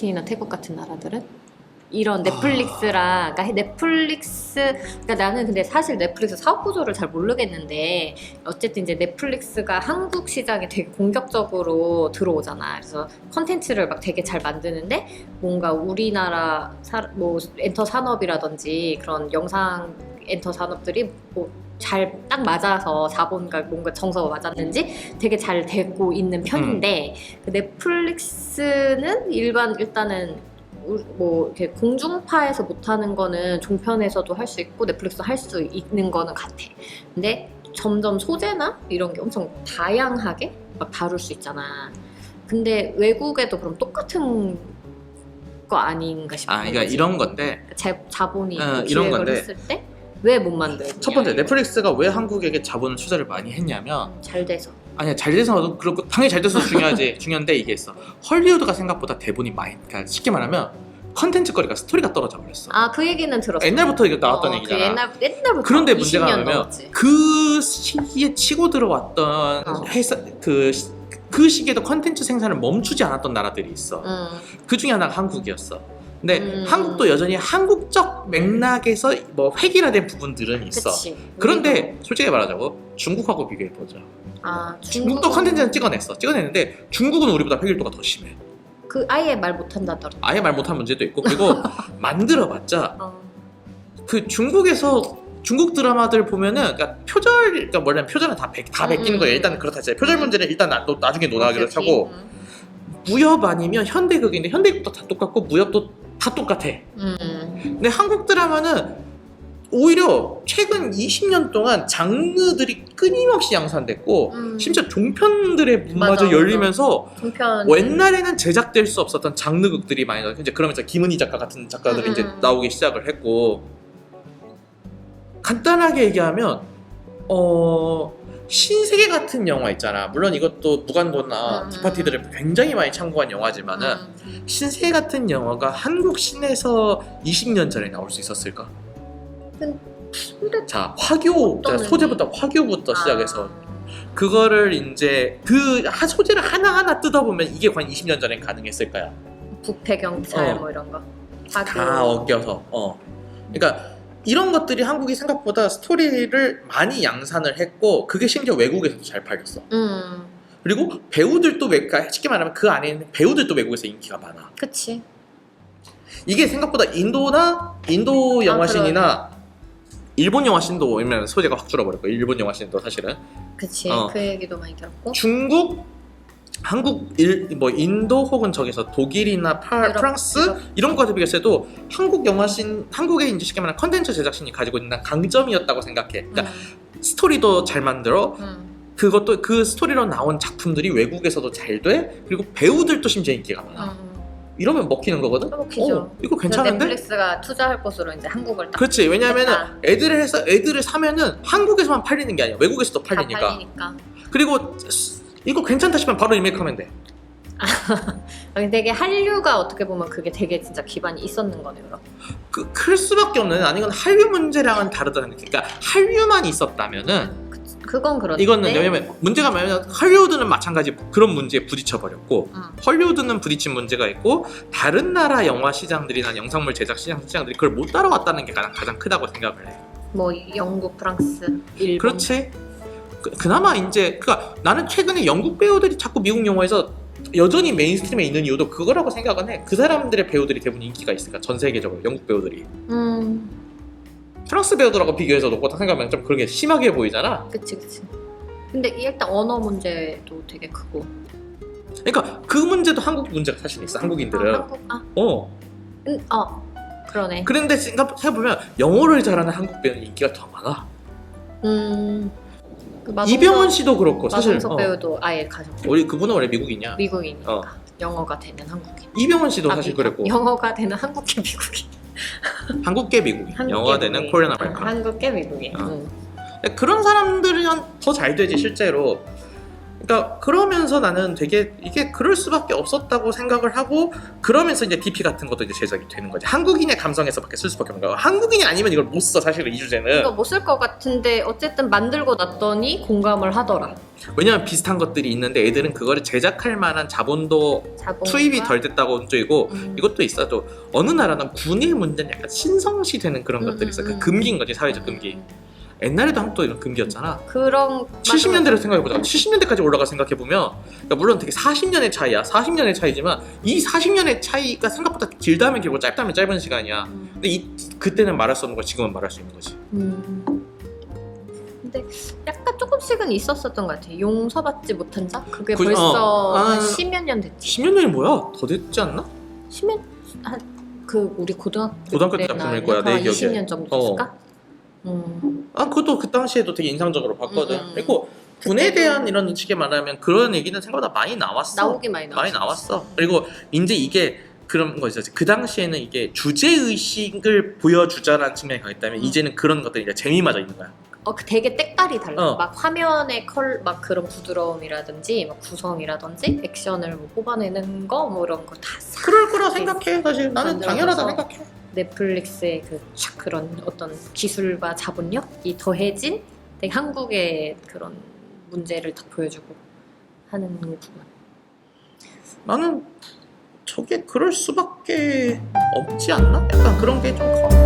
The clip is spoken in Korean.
필리핀이나 태국 같은 나라들은 이런 넷플릭스랑 그러니까 그러니까 나는 근데 사실 넷플릭스 사업 구조를 잘 모르겠는데 어쨌든 이제 넷플릭스가 한국 시장에 되게 공격적으로 들어오잖아. 그래서 컨텐츠를 막 되게 잘 만드는데 뭔가 우리나라 뭐 엔터 산업이라든지 그런 영상 엔터 산업들이 뭐 잘 딱 맞아서 자본과 뭔가 정서가 맞았는지 되게 잘 되고 있는 편인데 그 넷플릭스는 일단은 뭐 이렇게 공중파에서 못하는 거는 종편에서도 할 수 있고 넷플릭스도 할 수 있는 거는 같아. 근데 점점 소재나 이런 게 엄청 다양하게 막 다룰 수 있잖아. 근데 외국에도 그럼 똑같은 거 아닌가 싶은 거지. 그러니까 이런 건데 자본이 이런 기획을 건데 했을 때 왜 못 만들었냐. 첫 번째 넷플릭스가 왜 한국에게 자본 투자를 많이 했냐면 잘 돼서. 아니야 잘 돼서도 그렇고 당연히 잘 돼서 중요하지. 중요한데 이게 있어. 헐리우드가 생각보다 대본이 많이 그러니까 쉽게 말하면 컨텐츠 거리가 스토리가 떨어져 버렸어. 그 얘기는 들었어. 옛날부터 이거 나왔던 얘기잖아. 옛날부터. 그런데 문제가 20년 뭐냐면 넘었지. 그 시기에 치고 들어왔던 회사 그 시기에도 컨텐츠 생산을 멈추지 않았던 나라들이 있어. 그 중에 하나가 한국이었어. 근데 한국도 여전히 한국적 맥락에서 뭐 획일화된 부분들은 있어. 그치. 그런데 솔직히 말하자고 중국하고 비교해보자. 중국도 컨텐츠는 찍어냈는데 중국은 우리보다 획일도가 더 심해. 아예 말 못한다더라. 아예 말 못한 문제도 있고 그리고 만들어봤자 그 중국 드라마들 보면은 그러니까 그러니까 뭐냐면 표절은 다 베끼는 거예요. 일단 그렇다 치자. 표절 문제는 일단 나중에 논하기로 하고 무협 아니면 현대극인데 현대극도 다 똑같고 무협도 다 똑같아. 근데 한국 드라마는 오히려 최근 20년 동안 장르들이 끊임없이 양산됐고 심지어 종편들의 문마저 열리면서 옛날에는 제작될 수 없었던 장르극들이 많이 나와요. 이제 그러면서 김은희 작가 같은 작가들이 이제 나오기 시작을 했고 간단하게 얘기하면 신세계 같은 영화 있잖아. 물론 이것도 무간도나 디파티드를 굉장히 많이 참고한 영화지만은 신세계 같은 영화가 한국 시내에서 20년 전에 나올 수 있었을까? 자, 소재부터 화교부터 시작해서 그거를 이제 그 소재를 하나하나 뜯어보면 이게 과연 20년 전에 가능했을까요? 북폐경찰 뭐 이런 거 다 엉겨서 그러니까 이런 것들이 한국이 생각보다 스토리를 많이 양산을 했고 그게 심지어 외국에서도 잘 팔렸어. 그리고 배우들도 쉽게 말하면 그 안에 있는 배우들도 외국에서 인기가 많아. 그치. 이게 생각보다 인도 영화신이나 일본 영화신도 오면 소재가 확 줄어버렸고 일본 영화신도 사실은 그치. 그 얘기도 많이 들었고 중국, 한국, 인도 혹은 저기서 독일이나 프랑스 이런 거에 비교해서도 한국의 이제 쉽게 말하면 컨텐츠 제작신이 가지고 있는 강점이었다고 생각해. 그러니까 스토리도 잘 만들어. 그것도 그 스토리로 나온 작품들이 외국에서도 잘 돼. 그리고 배우들도 심지어 인기가 많아. 이러면 먹히는 거거든? 먹히죠. 이거 괜찮은데? 넷플릭스가 투자할 곳으로 이제 한국을 딱. 그렇지. 왜냐면은 애들을 사면은 한국에서만 팔리는 게 아니야. 외국에서도 팔리니까. 그리고 이거 괜찮다 싶으면 바로 리메이크하면 돼. 되게 한류가 어떻게 보면 그게 되게 진짜 기반이 있었는 거네 그럼. 클 수밖에 없는. 아니 이건 한류 문제랑은 다르다는 게. 그러니까 한류만 있었다면은 그건 그런데 이거는 왜냐면 문제가 뭐냐면 할리우드는 마찬가지 그런 문제에 부딪혀 버렸고 헐리우드는 부딪힌 문제가 있고 다른 나라 영화 시장들이나 영상물 제작 시장들이 그걸 못 따라왔다는 게 가장 크다고 생각을 해. 뭐 영국, 프랑스, 일본. 그렇지. 그나마 이제 그러니까 나는 최근에 영국 배우들이 자꾸 미국 영화에서 여전히 메인스트림에 있는 이유도 그거라고 생각은 해. 그 사람들의 배우들이 대부분 인기가 있으니까 전 세계적으로 영국 배우들이. 프랑스 배우들하고 비교해서 놓고 생각하면 좀 그런 게 심하게 보이잖아. 그치. 근데 일단 언어 문제도 되게 크고. 그러니까 그 문제도 한국 문제가 사실 있어. 한국인들은. 그러네. 그런데 생각해보면 영어를 잘하는 한국 배우는 인기가 더 많아. 이병헌 씨도 그렇고 사실 마동석 배우도 아예 가셨고. 그분은 원래 미국이냐? 미국이니까. 영어가 되는 한국인. 이병헌 씨도 사실 그랬고. 영어가 되는 한국계 미국인. 한국계 미국인. 영어가 되는 코리안 아메리칸. 한국계 미국인. 그런 사람들은 더 잘 되지 실제로. 그러니까 그러면서 나는 되게 이게 그럴 수밖에 없었다고 생각을 하고 그러면서 이제 DP 같은 것도 이제 제작이 되는 거지. 한국인의 감성에서밖에 쓸 수밖에 없는 거야. 한국인이 아니면 이걸 못 써. 사실 이 주제는. 이거 못 쓸 것 같은데 어쨌든 만들고 났더니 공감을 하더라. 왜냐면 비슷한 것들이 있는데 애들은 그거를 제작할 만한 자본도 투입이 덜 됐다고 쪽이고 이것도 있어도 어느 나라는 군의 문제는 약간 신성시 되는 그런 것들이 있어. 그 금기인 거지, 사회적 금기. 옛날에도 한국도 이런 금기였잖아. 그런 70년대를 생각해보자. 70년대까지 올라가 생각해보면 그러니까 물론 되게 40년의 차이야. 40년의 차이지만 이 40년의 차이가 생각보다 길다면 길고 짧다면 짧은 시간이야. 근데 그때는 말할 수 없는 걸 지금은 말할 수 있는 거지. 근데 약간 조금씩은 있었었던 것 같아. 용서받지 못한 자? 그게 그- 벌써 한 아, 10몇 년 됐지. 10년 전이 뭐야? 더 됐지 않나? 10년? 그 우리 고등학교 때 작품일 거야, 내 기억에. 20년 정도 됐을까? 그것도 그 당시에도 되게 인상적으로 봤거든. 그리고 군에 그때도 대한 이런 식의 말하면 그런 얘기는 생각보다 많이 나왔어. 나오긴 많이 나왔어. 나왔어. 그리고 이제 이게 그런 거 있었지. 그 당시에는 이게 주제 의식을 보여주자라는 측면이 강했다면 이제는 그런 것들이 이제 재미마저 있는 거야. 되게 때깔이 달라. 어. 막 화면의 막 그런 부드러움이라든지 막 구성이라든지 액션을 뭐 뽑아내는 거 뭐 이런 거 다 그럴 거라 생각해. 사실 나는 만들어서 당연하다 생각해. 넷플릭스의 그런 어떤 기술과 자본력이 더해진 되게 한국의 그런 문제를 더 보여주고 하는 부분. 나는 저게 그럴 수밖에 없지 않나? 약간 그런 게 좀 커.